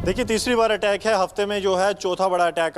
देखिए, तीसरी बार अटैक है हफ्ते में, जो है चौथा बड़ा अटैक,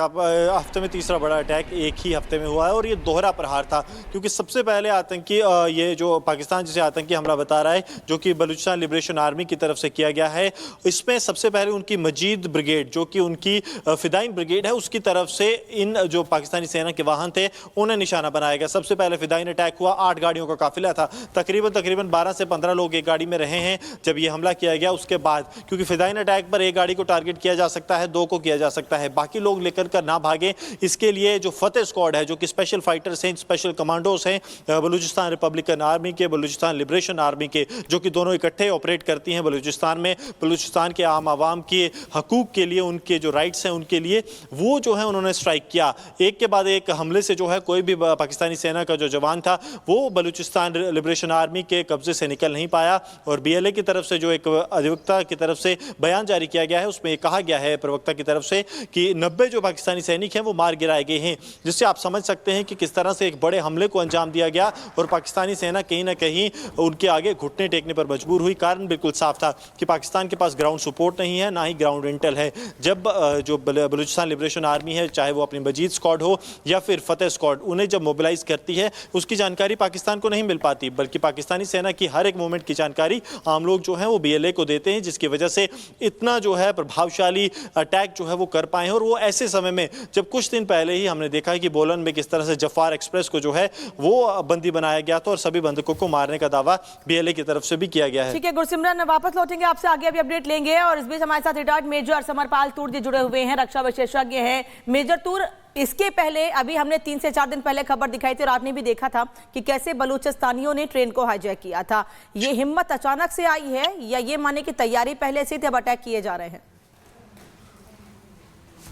हफ्ते में तीसरा बड़ा अटैक एक ही हफ्ते में हुआ है और ये दोहरा प्रहार था। क्योंकि सबसे पहले आतंकी ये जो पाकिस्तान जिसे आतंकी हमला बता रहा है, जो कि बलूचिस्तान लिबरेशन आर्मी की तरफ से किया गया है, इसमें सबसे पहले उनकी मजीद ब्रिगेड, जो कि उनकी फिदाइन ब्रिगेड है, उसकी तरफ से इन जो पाकिस्तानी सेना के वाहन थे उन्हें निशाना बनाया गया। सबसे पहले फिदाइन अटैक हुआ, 8 गाड़ियों का काफिला था, तकरीबन 12 से 15 लोग एक गाड़ी में रहे हैं जब ये हमला किया गया। उसके बाद क्योंकि फिदाइन अटैक पर एक गाड़ी को टारगेट किया जा सकता है, 2 को किया जा सकता है, बाकी लोग लेकर कर ना भागे, इसके लिए जो फतेह स्क्वाड है, जो कि स्पेशल फाइटर्स हैं, स्पेशल कमांडोज हैं, बलूचिस्तान रिपब्लिकन आर्मी के, बलूचिस्तान लिबरेशन आर्मी के, जो कि दोनों इकट्ठे ऑपरेट करती हैं बलूचिस्तान में, बलूचिस्तान के आम आवाम के हकूक के लिए, उनके जो राइट्स हैं उनके लिए, वो जो है उन्होंने स्ट्राइक किया। एक के बाद एक हमले से जो है कोई भी पाकिस्तानी सेना का जो जवान था वो बलूचिस्तान लिबरेशन आर्मी के कब्जे से निकल नहीं पाया। और BLA की तरफ से जो एक अधिवक्ता की तरफ से बयान जारी किया गया है, उसमें कहा गया है प्रवक्ता की तरफ से कि 90 जो पाकिस्तानी सैनिक हैं वो मार गिराए गए हैं, जिससे आप समझ सकते हैं कि किस तरह से एक बड़े हमले को अंजाम दिया गया और पाकिस्तानी सेना कहीं ना कहीं उनके आगे घुटने टेकने पर मजबूर हुई। कारण बिल्कुल साफ था कि पाकिस्तान के पास ग्राउंड सपोर्ट नहीं है, ना ही ग्राउंड इंटेल है। जब जो बलूचिस्तान लिबरेशन आर्मी है, चाहे वो अपनी मजीद स्क्वाड हो या फिर फतेह स्क्वाड, उन्हें जब मोबिलाइज करती है उसकी जानकारी पाकिस्तान को नहीं मिल पाती, बल्कि पाकिस्तानी सेना की हर एक मूवमेंट की जानकारी आम लोग जो हैं वो BLA को देते हैं, जिसकी वजह से इतना जो है प्रभावशाली अटैक जो है वो कर पाए हैं। और वो ऐसे समय में जब कुछ दिन पहले ही हमने देखा है कि बोलन में किस तरह से जफार एक्सप्रेस को जो है वो बंदी बनाया गया था और सभी बंधकों को मारने का दावा BLA की तरफ से भी किया गया है। ठीक है गुरसिमरन, वापस लौटेंगे आपसे, आगे भी अपडेट लेंगे। और इस बीच हमारे साथ रिटायर्ड मेजर समरपाल तूर जी जुड़े हुए हैं, रक्षा विशेषज्ञ हैं। मेजर तूर, इसके पहले अभी हमने 3 से 4 दिन पहले खबर दिखाई थी और आपने भी देखा था कि कैसे बलूचिस्तानियों ने ट्रेन को हाईजैक किया था। ये हिम्मत अचानक से आई है या ये माने कि तैयारी पहले से थी, अब अटैक किए जा रहे हैं?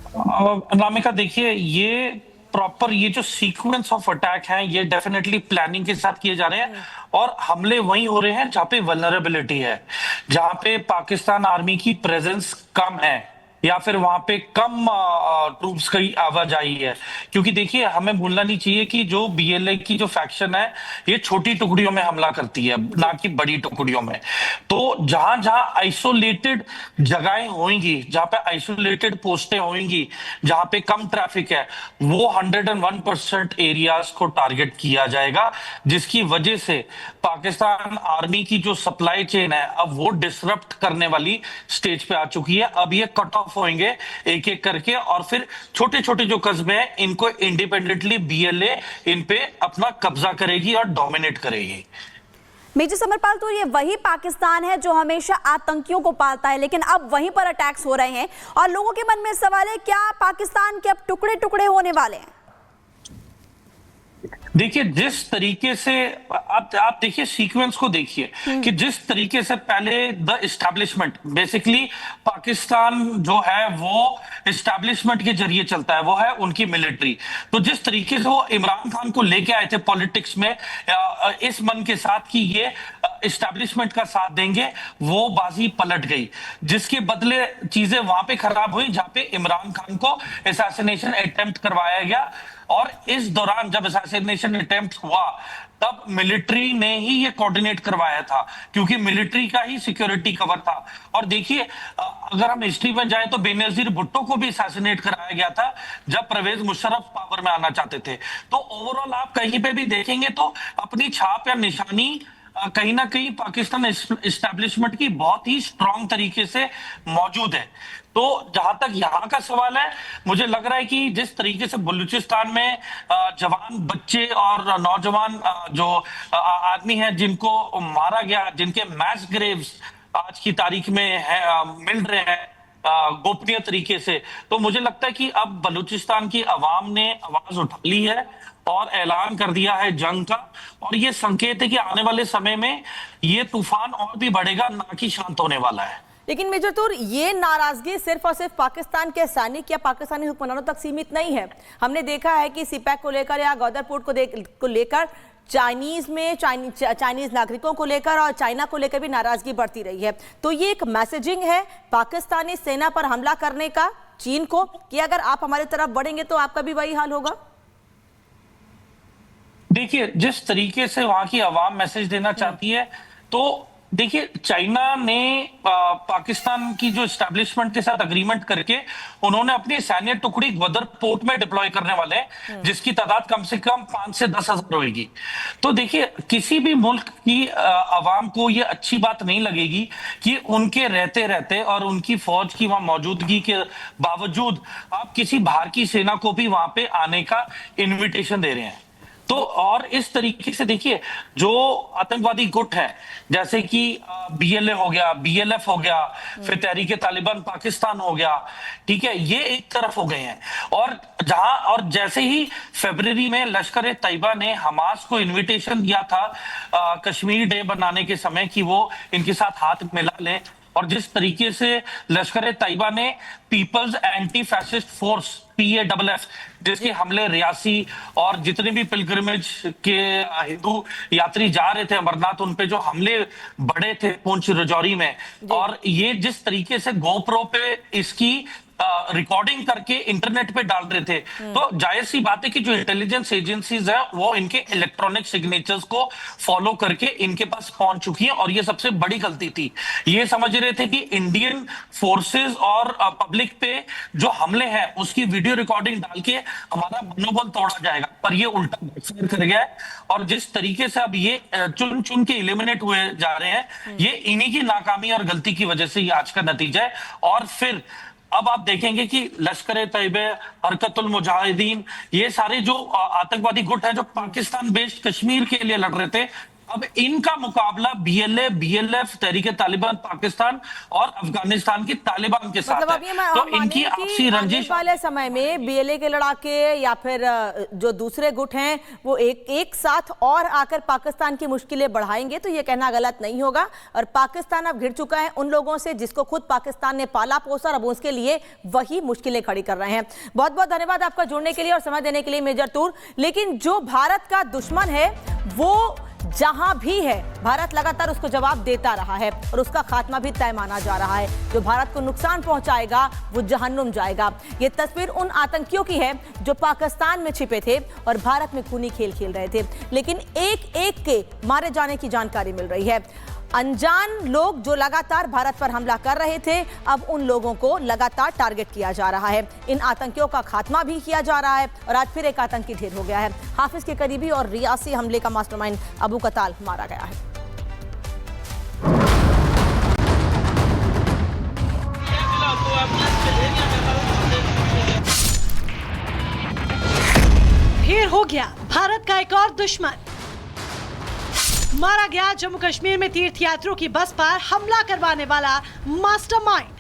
अनामिका, देखिए, ये प्रॉपर ये जो सीक्वेंस ऑफ अटैक है ये डेफिनेटली प्लानिंग के साथ किए जा रहे हैं और हमले वहीं हो रहे हैं जहां पे वल्नरेबिलिटी है, जहां पे पाकिस्तान आर्मी की प्रेजेंस कम है या फिर वहां पे कम ट्रूप्स की आवाजाही है। क्योंकि देखिए, हमें भूलना नहीं चाहिए कि जो BLA की जो फैक्शन है ये छोटी टुकड़ियों में हमला करती है, ना कि बड़ी टुकड़ियों में। तो जहां जहां आइसोलेटेड जगहें होंगी, जहां पे आइसोलेटेड पोस्टें होंगी, जहां पे कम ट्रैफिक है, वो 101% एरियाज को टारगेट किया जाएगा, जिसकी वजह से पाकिस्तान आर्मी की जो सप्लाई चेन है अब वो डिसरप्ट करने वाली स्टेज पे आ चुकी है। अब ये कट ऑफ होंगे एक एक करके और फिर छोटे छोटे जो कस्बे हैं इनको इंडिपेंडेंटली BLA इन पे अपना कब्जा करेगी और डोमिनेट करेगी। मेजर समरपाल, तो ये वही पाकिस्तान है जो हमेशा आतंकियों को पालता है, लेकिन अब वहीं पर अटैक्स हो रहे हैं और लोगों के मन में सवाल है, क्या पाकिस्तान के अब टुकड़े टुकड़े होने वाले हैं? देखिए, जिस तरीके से आप देखिए, सीक्वेंस को देखिए कि जिस तरीके से पहले द एस्टैब्लिशमेंट, बेसिकली पाकिस्तान जो है वो एस्टैब्लिशमेंट के जरिए चलता है, वो है उनकी मिलिट्री। तो जिस तरीके से वो इमरान खान को लेके आए थे पॉलिटिक्स में इस मन के साथ कि ये एस्टैब्लिशमेंट का साथ देंगे, वो बाजी पलट गई, जिसके बदले चीजें वहां पे खराब हुई जहां पे इमरान खान को असैसिनेशन अटेम्प्ट करवाया गया। और इस दौरान जब असैसिनेशन अटेम्प्ट हुआ तब मिलिट्री ने ही ये कोऑर्डिनेट करवाया था, क्योंकि मिलिट्री का ही सिक्योरिटी कवर था। और देखिए, अगर हम हिस्ट्री में जाएं तो बेनजीर भुट्टो को भी असैसिनेट कराया गया था जब परवेज मुशर्रफ पावर में आना चाहते थे। तो ओवरऑल आप कहीं पे भी देखेंगे तो अपनी छाप या निशानी कहीं ना कहीं पाकिस्तान एस्टैब्लिशमेंट की बहुत ही स्ट्रांग तरीके से मौजूद है। तो जहां तक यहाँ का सवाल है, मुझे लग रहा है कि जिस तरीके से बलूचिस्तान में जवान बच्चे और नौजवान जो आदमी हैं जिनको मारा गया, जिनके मैस ग्रेव्स आज की तारीख में मिल रहे हैं गोपनीय तरीके से, तो मुझे लगता है कि अब बलूचिस्तान की आवाम ने आवाज उठा ली है और ऐलान कर दिया है जंग का। और ये संकेत है कि आने वाले समय में ये तूफान और भी बढ़ेगा, ना कि शांत होने वाला है। लेकिन मेजर तूर, ये नाराजगी सिर्फ और सिर्फ पाकिस्तान के सैनिक या पाकिस्तानी हुक्मरानों तक सीमित नहीं है। हमने देखा है कि सीपैक को लेकर या गौदर पोर्ट को लेकर चाइनीज नागरिकों को लेकर और चाइना को लेकर भी नाराजगी बढ़ती रही है। तो ये एक मैसेजिंग है पाकिस्तानी सेना पर हमला करने का चीन को कि अगर आप हमारी तरफ बढ़ेंगे तो आपका भी वही हाल होगा। देखिए, जिस तरीके से वहां की आवाम मैसेज देना चाहती है, तो देखिए, चाइना ने पाकिस्तान की जो एस्टेब्लिशमेंट के साथ अग्रीमेंट करके उन्होंने अपनी सैन्य टुकड़ी ग्वादर पोर्ट में डिप्लॉय करने वाले हैं, जिसकी तादाद कम से कम 5 से 10 हजार होगी। तो देखिए, किसी भी मुल्क की आवाम को ये अच्छी बात नहीं लगेगी कि उनके रहते रहते और उनकी फौज की वहां मौजूदगी के बावजूद आप किसी बाहर की सेना को भी वहां पे आने का इन्विटेशन दे रहे हैं। तो और इस तरीके से देखिए, जो आतंकवादी गुट है जैसे कि बीएलए हो गया, बीएलएफ हो गया, फिर तहरीक तालिबान पाकिस्तान हो गया, ठीक है, ये एक तरफ हो गए हैं। और जैसे ही फरवरी में लश्कर तैयबा ने हमास को इनविटेशन दिया था कश्मीर डे बनाने के समय कि वो इनके साथ हाथ मिला ले, और जिस तरीके से लश्कर तैयबा ने People's Anti Fascist Force PAFF जिसके हमले रियासी और जितने भी पिलग्रिमेज के हिंदू यात्री जा रहे थे अमरनाथ, उन पे जो हमले बड़े थे पुंछ राजौरी में, और ये जिस तरीके से गोप्रो पे इसकी रिकॉर्डिंग करके इंटरनेट पे डाल रहे थे, तो जाहिर सी बात है कि जो इंटेलिजेंस एजेंसीज है वो इनके इलेक्ट्रॉनिक सिग्नेचर्स को फॉलो करके इनके पास पहुंच चुकी है। और ये सबसे बड़ी गलती थी। ये समझ रहे थे कि इंडियन फोर्सेस और पब्लिक पे जो हमले हैं उसकी वीडियो रिकॉर्डिंग डाल के हमारा मनोबल तोड़ा जाएगा, पर ये उल्टा बैकफायर कर गया है। और जिस तरीके से अब ये चुन चुन के एलिमिनेट हुए जा रहे हैं, ये इन्हीं की नाकामी और गलती की वजह से ये आज का नतीजा है। और फिर अब आप देखेंगे कि लश्कर तैयबा, हरकतुल मुजाहिदीन, ये सारे जो आतंकवादी गुट हैं जो पाकिस्तान बेस्ड कश्मीर के लिए लड़ रहे थे, अब इनका मुकाबला BLA, BLF, तहरीक तालिबान पाकिस्तान और अफगानिस्तान की तालिबान के साथ मतलब है। तो इनकी आपसी रंजिश वाले समय में BLA के लड़ाके या फिर जो दूसरे गुट हैं वो एक साथ और आकर पाकिस्तान की मुश्किलें बढ़ाएंगे, तो ये कहना गलत नहीं होगा। और पाकिस्तान अब घिर चुका है उन लोगों से जिसको खुद पाकिस्तान ने पाला पोसा, अब उसके लिए वही मुश्किलें खड़ी कर रहे हैं। बहुत बहुत धन्यवाद आपका जुड़ने के लिए और समय देने के लिए मेजर तूर। लेकिन जो भारत का दुश्मन है वो जहां भी है, भारत लगातार उसको जवाब देता रहा है और उसका खात्मा भी तय माना जा रहा है। जो भारत को नुकसान पहुंचाएगा वो जहन्नुम जाएगा। ये तस्वीर उन आतंकियों की है जो पाकिस्तान में छिपे थे और भारत में खूनी खेल खेल रहे थे, लेकिन एक एक के मारे जाने की जानकारी मिल रही है। अनजान लोग जो लगातार भारत पर हमला कर रहे थे, अब उन लोगों को लगातार टारगेट किया जा रहा है। इन आतंकियों का खात्मा भी किया जा रहा है और आज फिर एक आतंकी ढेर हो गया है। हाफिज के करीबी और रियासी हमले का मास्टरमाइंड अबू कताल मारा गया है। फिर हो गया भारत का एक और दुश्मन। मारा गया जम्मू कश्मीर में तीर्थयात्रियों की बस पर हमला करवाने वाला मास्टरमाइंड।